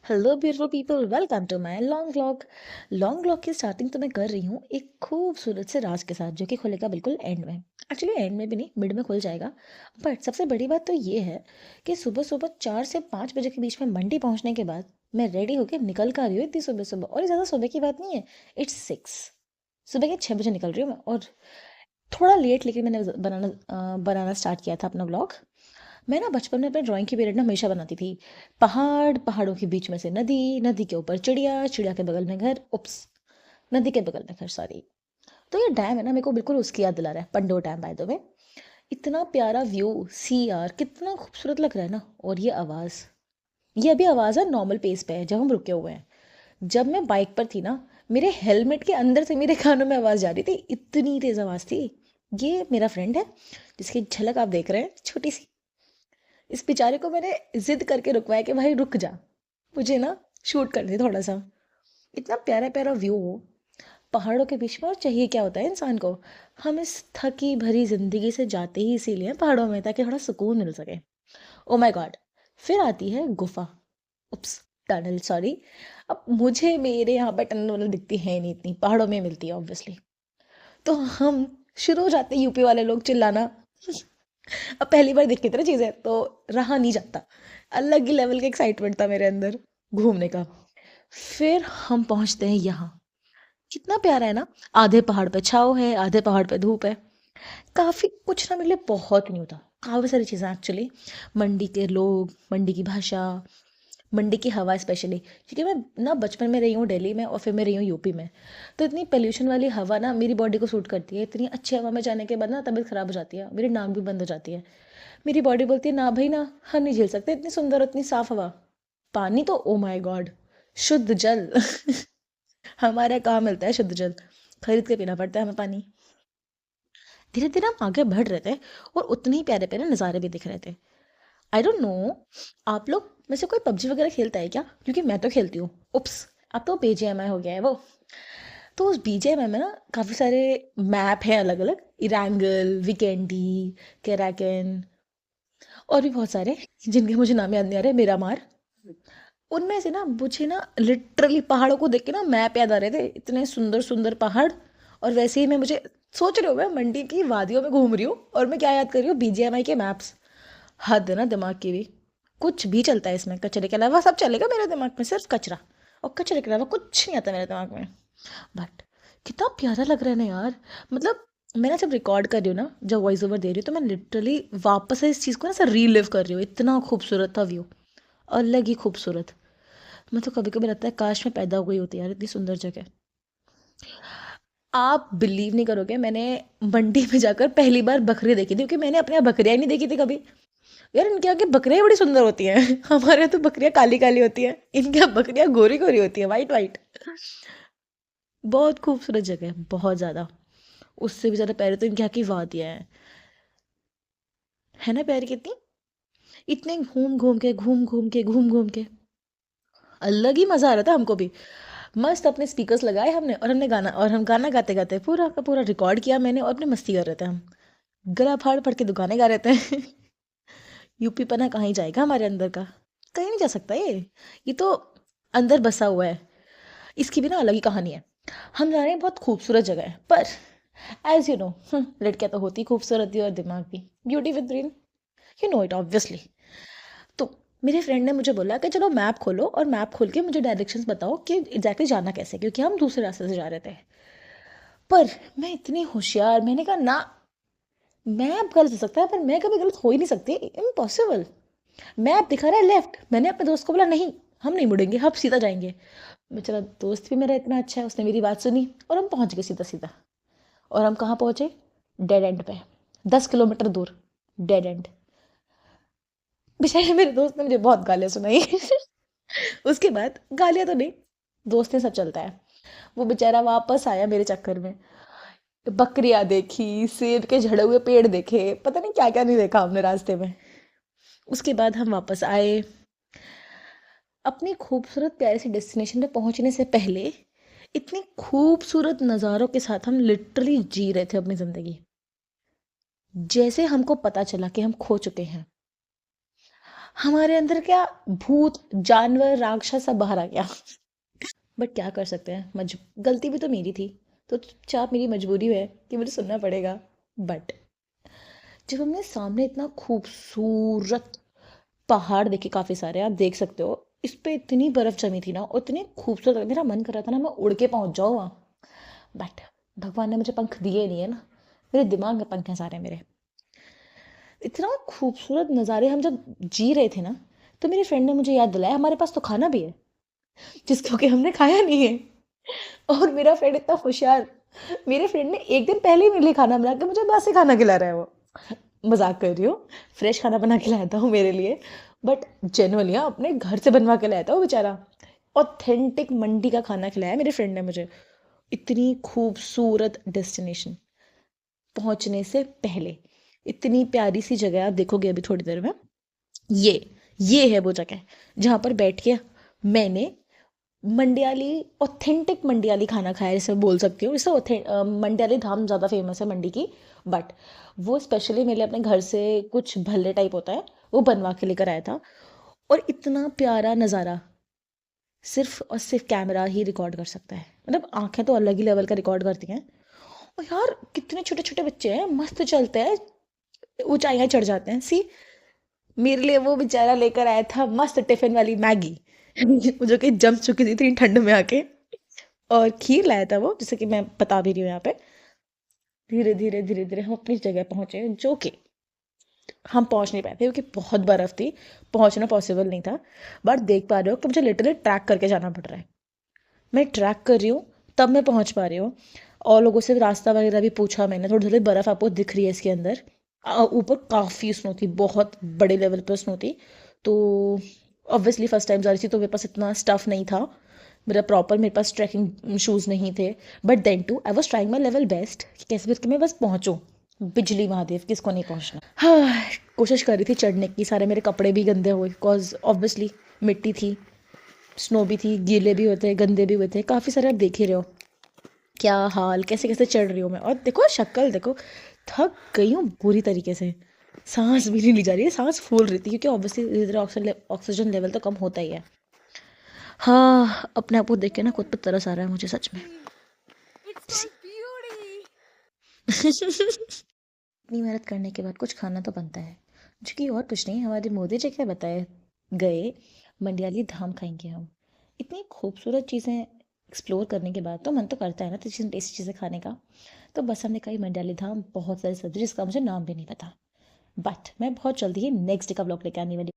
Hello beautiful people, welcome to my long vlog की starting तो मैं कर रही हूँ एक खूबसूरत से राज के साथ, जो कि खुलेगा बिल्कुल एंड में। एक्चुअली एंड में भी नहीं, मिड में खुल जाएगा। बट सबसे बड़ी बात तो ये है कि सुबह सुबह 4 से 5 बजे के बीच में मंडी पहुँचने के बाद मैं रेडी होकर निकल कर रही हूँ इतनी सुबह सुबह। और ये ज़्यादा सुबह की बात नहीं है, इट्स 6, सुबह के 6 बजे निकल रही हूँ मैं। और थोड़ा लेट लेकिन मैंने बनाना स्टार्ट किया था अपना ब्लॉग। मैं ना बचपन में अपने ड्राइंग की पीरियड ना हमेशा बनाती थी पहाड़, पहाड़ों के बीच में से नदी, नदी के ऊपर चिड़िया, चिड़िया के बगल में घर, उप्स, नदी के बगल में घर, सॉरी। तो ये डैम है ना, मेरे को बिल्कुल उसकी याद दिला रहा है, पंडो डैम बाय द वे। इतना प्यारा व्यू, सी यार कितना खूबसूरत लग रहा है ना। और ये आवाज़, ये अभी आवाज़ है नॉर्मल पेस पे है जब हम रुके हुए हैं। जब मैं बाइक पर थी ना, मेरे हेलमेट के अंदर से मेरे कानों में आवाज़ जा रही थी, इतनी तेज़ आवाज़ थी। ये मेरा फ्रेंड है जिसकी झलक आप देख रहे हैं, छोटी सी। इस बेचारे को मैंने जिद करके रुकवाया कि भाई रुक जा, मुझे ना शूट कर दे थोड़ा सा। इतना प्यारा प्यारा व्यू हो पहाड़ों के बीच में। और चाहिए क्या होता है इंसान को, हम इस थकी भरी जिंदगी से जाते ही इसीलिए हैं पहाड़ों में, ताकि थोड़ा सुकून मिल सके। ओ माय गॉड, फिर आती है गुफा, उप्स, टनल, सॉरी। अब मुझे मेरे यहाँ पर टनल वनल दिखती है नहीं, इतनी पहाड़ों में मिलती है ऑब्वियसली। तो हम शुरू हो जाते हैं, यूपी वाले लोग चिल्लाना। अब पहली बार देखी तरह चीज़ है तो रहा नहीं जाता। अलग ही लेवल का एक्साइटमेंट था मेरे अंदर घूमने का। फिर हम पहुंचते हैं यहाँ। कितना प्यारा है ना, आधे पहाड़ पे छाँव है, आधे पहाड़ पे धूप है। काफ़ी कुछ ना, मेरे लिए बहुत न्यू था, काफ़ी सारी चीज़ें एक्चुअली। मंडी के लोग, मंडी की भाषा, मंडी की हवा स्पेशली, क्योंकि मैं ना बचपन में रही हूँ दिल्ली में और फिर मैं रही हूँ यूपी में। तो इतनी पोल्यूशन वाली हवा ना मेरी बॉडी को सूट करती है। इतनी अच्छी हवा में जाने के बाद ना तबीयत ख़राब हो जाती है, मेरी नाक भी बंद हो जाती है। मेरी बॉडी बोलती है ना भाई ना, हम नहीं झेल सकते इतनी सुंदर और इतनी साफ हवा। पानी तो ओ माय गॉड, शुद्ध जल। हमारे कहाँ मिलता है शुद्ध जल, खरीद के पीना पड़ता है हमें पानी। धीरे धीरे हम आगे बढ़ रहे थे और उतने ही प्यारे प्यारे नज़ारे भी दिख रहे थे। आई डोंट नो, आप लोग में से कोई पबजी वगैरह खेलता है क्या? क्योंकि मैं तो खेलती हूँ। उप्स, अब तो बीजीएमआई हो गया है वो। तो उस बीजीएमआई में ना काफ़ी सारे मैप हैं अलग अलग, इरांगल, विकेंडी, केराकन, और भी बहुत सारे जिनके मुझे नाम याद नहीं आ रहे, मिरामार। उनमें से ना मुझे ना लिटरली पहाड़ों को देख के ना मैप याद आ रहे थे, इतने सुंदर सुंदर पहाड़। और वैसे ही मैं मुझे सोच रही हूँ, मैं मंडी की वादियों में घूम रही हूँ और मैं क्या याद कर रही हूँ, बीजीएमआई के मैप्स। हद है ना दिमाग की भी। कुछ भी चलता है इसमें, कचरे के अलावा सब चलेगा मेरे दिमाग में, सिर्फ कचरा। और कचरे के अलावा कुछ नहीं आता मेरे दिमाग में। बट कितना प्यारा लग रहा है ना यार। मतलब मैं ना जब रिकॉर्ड कर रही हूँ ना, जब वॉइस ओवर दे रही हूँ, तो मैं लिटरली वापस से इस चीज़ को ना सर रीलिव कर रही हूँ। इतना खूबसूरत था व्यू, अलग ही खूबसूरत। मैं तो कभी कभी लगता है काश मैं पैदा हो गई होती यार इतनी सुंदर जगह। आप बिलीव नहीं करोगे, मैंने मंडी में जाकर पहली बार बकरी देखी थी, क्योंकि मैंने अपने यहाँ बकरियाँ ही नहीं देखी थी कभी। यार इनके यहाँ की बकरियाँ बड़ी सुंदर होती हैं। हमारे यहाँ तो बकरियाँ काली काली होती हैं, इनके यहाँ बकरियाँ गोरी गोरी होती हैं, वाइट वाइट। बहुत खूबसूरत जगह है, बहुत ज़्यादा। उससे भी ज़्यादा प्यारी तो इनके यहाँ की वादियाँ हैं। है ना प्यारी कितनी। इतने घूम घूम के अलग ही मज़ा आ रहा था हमको भी। मस्त अपने स्पीकर्स लगाए हमने, और हमने गाना, और हम गाना गाते गाते पूरा का पूरा रिकॉर्ड किया मैंने, और अपने मस्ती कर रहे थे हम। गला फाड़ फाड़ के दुकानें गा रहे थे। यूपी पना कहाँ ही जाएगा हमारे अंदर का, कहीं नहीं जा सकता ये तो अंदर बसा हुआ है। इसकी भी ना अलग ही कहानी है। हम जा रहे हैं बहुत खूबसूरत जगह है, पर एज यू नो, लड़कियां तो होती खूबसूरत ही, और दिमाग भी, beauty with brain, you know it obviously. तो मेरे फ्रेंड ने मुझे बोला कि चलो मैप खोलो और मैप खोल के मुझे डायरेक्शंस बताओ कि एग्जैक्टली जाना कैसे है, क्योंकि हम दूसरे रास्ते से जा रहे थे। पर मैं इतनी होशियार, मैंने कहा ना, मैप गलत हो सकता है पर मैं कभी गलत हो ही नहीं सकती, इम्पॉसिबल। मैप दिखा रहा है लेफ्ट, मैंने अपने दोस्त को बोला नहीं, हम नहीं मुड़ेंगे, हम सीधा जाएंगे। बेचारा दोस्त भी मेरा इतना अच्छा है, उसने मेरी बात सुनी और हम पहुंच गए सीधा सीधा। और हम कहाँ पहुंचे? डेड एंड पे, 10 किलोमीटर दूर, डेड एंड। बेचारे मेरे दोस्त ने मुझे बहुत गालियाँ सुनाई। उसके बाद गालियाँ तो नहीं, दोस्त ने सब चलता है। वो बेचारा वापस आया मेरे चक्कर में। बकरियां देखी, सेब के झड़े हुए पेड़ देखे, पता नहीं क्या क्या नहीं देखा हमने रास्ते में। उसके बाद हम वापस आए। अपनी खूबसूरत प्यारी सी डेस्टिनेशन पे पहुंचने से पहले इतनी खूबसूरत नज़ारों के साथ हम लिटरली जी रहे थे अपनी ज़िंदगी। जैसे हमको पता चला कि हम खो चुके हैं, हमारे अंदर क्या भूत जानवर राक्षस सब बाहर आ गया। बट क्या कर सकते हैं, मज गलती भी तो मेरी थी, तो चुपचाप मेरी मजबूरी है कि मुझे सुनना पड़ेगा। बट जब हमने सामने इतना खूबसूरत पहाड़ देखे, काफ़ी सारे आप देख सकते हो, इस पे इतनी बर्फ़ जमी थी ना और इतनी खूबसूरत, मेरा मन कर रहा था ना मैं उड़ के पहुंच जाऊँ वहाँ। बट भगवान ने मुझे पंख दिए नहीं है ना, मेरे दिमाग में पंख हैं सारे मेरे। इतना खूबसूरत नज़ारे हम जब जी रहे थे ना, तो मेरी फ्रेंड ने मुझे याद दिलाया हमारे पास तो खाना भी है, जिसको कि हमने खाया नहीं है। और मेरा फ्रेंड इतना होशियार, मेरे फ्रेंड ने एक दिन पहले ही मेरे लिए खाना बना के मुझे बासी खाना खिला रहा है वो। मजाक कर रही हूँ, फ्रेश खाना बना के लाया था वो मेरे लिए। बट जेनुअली हाँ, अपने घर से बनवा के लाया था वो बेचारा। ऑथेंटिक मंडी का खाना खिलाया मेरे फ्रेंड ने मुझे। इतनी खूबसूरत डेस्टिनेशन पहुंचने से पहले, इतनी प्यारी सी जगह आप देखोगे अभी थोड़ी देर में। ये ये है वो जगह जहाँ पर बैठ के मैंने मंडियाली, ऑथेंटिक मंडियाली खाना खाया है, जैसे बोल सकती हूँ। जैसे मंडियाली धाम ज़्यादा फेमस है मंडी की, बट वो स्पेशली मेरे लिए अपने घर से कुछ भल्ले टाइप होता है, वो बनवा के लेकर आया था। और इतना प्यारा नज़ारा सिर्फ और सिर्फ कैमरा ही रिकॉर्ड कर सकता है, मतलब आंखें तो अलग ही लेवल का रिकॉर्ड करती हैं। और यार कितने छोटे छोटे बच्चे हैं, मस्त चलते हैं, ऊंचाइयाँ चढ़ जाते हैं। सी, मेरे लिए वो बेचारा लेकर आया था मस्त टिफिन वाली मैगी जो कि जम चुकी थी इतनी ठंड में आके। और खीर लाया था वो, जैसे कि मैं बता भी रही हूँ यहाँ पे। धीरे धीरे धीरे धीरे हम अपनी जगह पहुंचे, जो कि हम पहुंच नहीं पाए थे क्योंकि बहुत बर्फ थी, पहुंचना पॉसिबल नहीं था। बट देख पा रहे हो कि मुझे लिटरली ट्रैक करके जाना पड़ रहा है। मैं ट्रैक कर रही हूँ तब मैं पहुंच पा रही हूँ। और लोगों से रास्ता वगैरह भी पूछा मैंने, थोड़ी थोड़ी बर्फ आपको दिख रही है इसके अंदर। ऊपर काफ़ी स्नो थी, बहुत बड़े लेवल पर स्नो थी। तो ऑब्वियसली फर्स्ट टाइम जा रही थी तो मेरे पास इतना स्टफ नहीं था, मेरा प्रॉपर मेरे पास ट्रैकिंग शूज़ नहीं थे। But then to I was trying my level best कि कैसे करके मैं बस पहुँचूँ। बिजली महादेव, किसको नहीं पहुँचना। हाँ, कोशिश कर रही थी चढ़ने की, सारे मेरे कपड़े भी गंदे हुए बिकॉज ऑब्वियसली मिट्टी थी, स्नो भी थी, गीले भी हुए थे, गंदे भी हुए थे, काफ़ी सारे आप देख ही रहे हो क्या हाल, कैसे कैसे चढ़ रही हूँ मैं। और देखो शक्ल देखो, थक गई हूँ बुरी तरीके से, सांस भी नहीं ली जा रही है, सांस फूल रही थी क्योंकि ऑब्वियसली धीरे धीरे ऑक्सीजन लेवल तो कम होता ही है। हाँ, अपने आप को देख के ना खुद पर तरस आ रहा है मुझे सच में। इतनी मेहनत करने के बाद कुछ खाना तो बनता है, जो कि और कुछ नहीं, हमारे मोदी जी क्या बताए गए, मंडियाली धाम खाएंगे हम। इतनी खूबसूरत चीज़ें एक्सप्लोर करने के बाद तो मन तो करता है ना टेस्टी टेस्टी चीज़ें खाने का। तो बस हमने कही मंडियाली धाम, बहुत सारी सब्जी जिसका मुझे नाम भी नहीं पता। बट मैं बहुत जल्दी ही नेक्स्ट डे का ब्लॉग लेके आने वाली